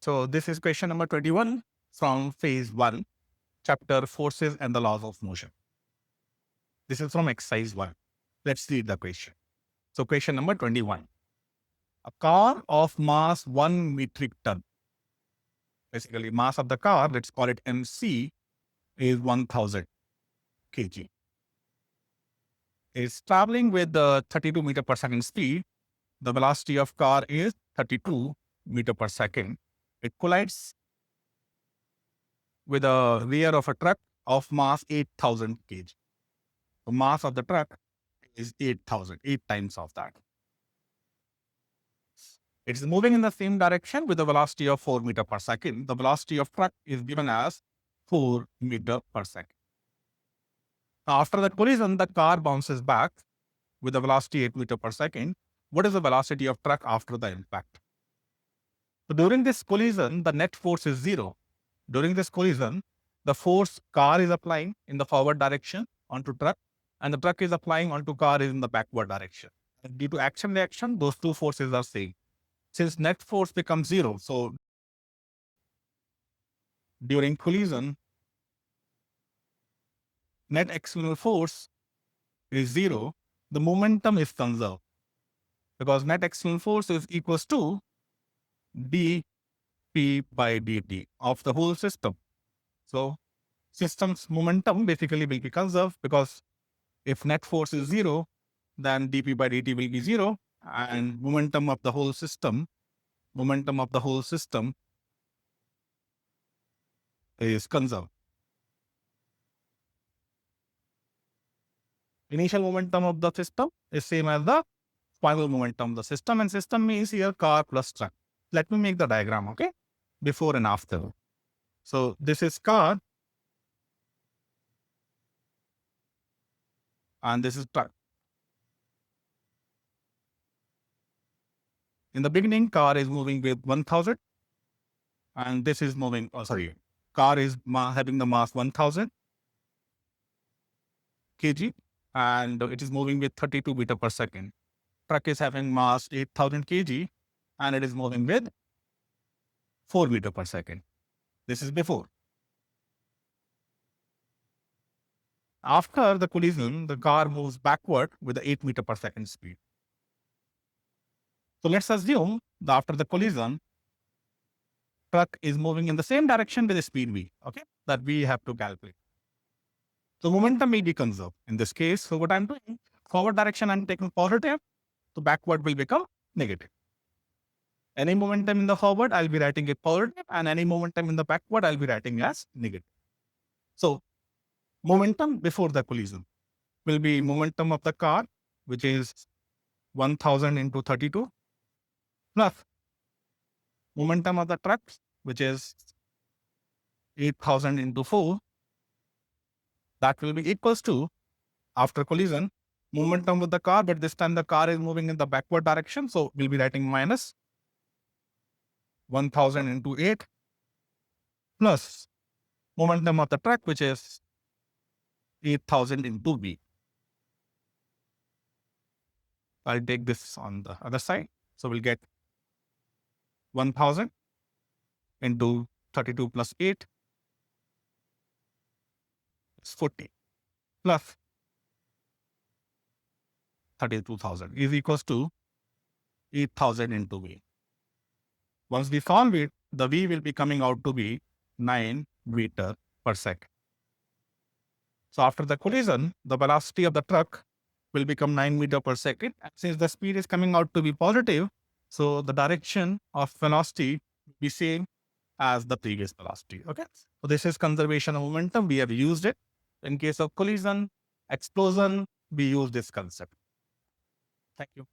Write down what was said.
So this is question number 21 from phase 1, chapter Forces and the Laws of Motion. This is from exercise 1. Let's read the question. So question number 21. A car of mass 1 metric ton, basically mass of the car, let's call it MC, is 1000 kg. Is traveling with the 32 meter per second speed. The velocity of car is 32 meter per second. It collides with a rear of a truck of mass 8000 kg. The mass of the truck is 8,000, 8 times of that. It's moving in the same direction with a velocity of 4 meter per second. The velocity of truck is given as 4 meter per second. After the collision, the car bounces back with a velocity 8 meter per second. What is the velocity of truck after the impact? So during this collision, the net force is 0. During this collision, the force car is applying in the forward direction onto truck, and the truck is applying onto car is in the backward direction. And due to action reaction, those two forces are same. Since net force becomes 0, so during collision, net external force is 0. The momentum is conserved because net external force is equals to dP by dt of the whole system. So system's momentum basically will be conserved because if net force is 0, then dP by dt will be 0, and momentum of the whole system is conserved. Initial momentum of the system is same as the final momentum of the system, and system means here car plus truck. Let me make the diagram, okay? Before and after. So this is car and this is truck. In the beginning, car is moving with 1000 and this is moving, car is having the mass 1000 kg and it is moving with 32 meter per second. Truck is having mass 8000 kg and it is moving with 4 meter per second. This is before. After the collision, the car moves backward with the 8 meter per second speed. So let's assume that after the collision, truck is moving in the same direction with the speed v, okay, that we have to calculate. So momentum may be conserved in this case. So what I'm doing, forward direction I'm taking positive, so backward will become negative. Any momentum in the forward, I'll be writing it positive, and any momentum in the backward, I'll be writing as negative. So momentum before the collision will be momentum of the car, which is 1000 into 32, plus momentum of the trucks, which is 8000 into 4. That will be equals to, after collision, momentum of the car, but this time the car is moving in the backward direction. So we'll be writing minus 1000 into 8 plus momentum of the truck, which is 8000 into v. I'll take this on the other side. So we'll get 1000 into 32 plus 8 is 40 plus 32,000 is equals to 8000 into v. Once we solve it, the v will be coming out to be 9 meter per second. So after the collision, the velocity of the truck will become 9 meter per second. And since the speed is coming out to be positive, so the direction of velocity will be same as the previous velocity. Okay. So this is conservation of momentum. We have used it. In case of collision, explosion, we use this concept. Thank you.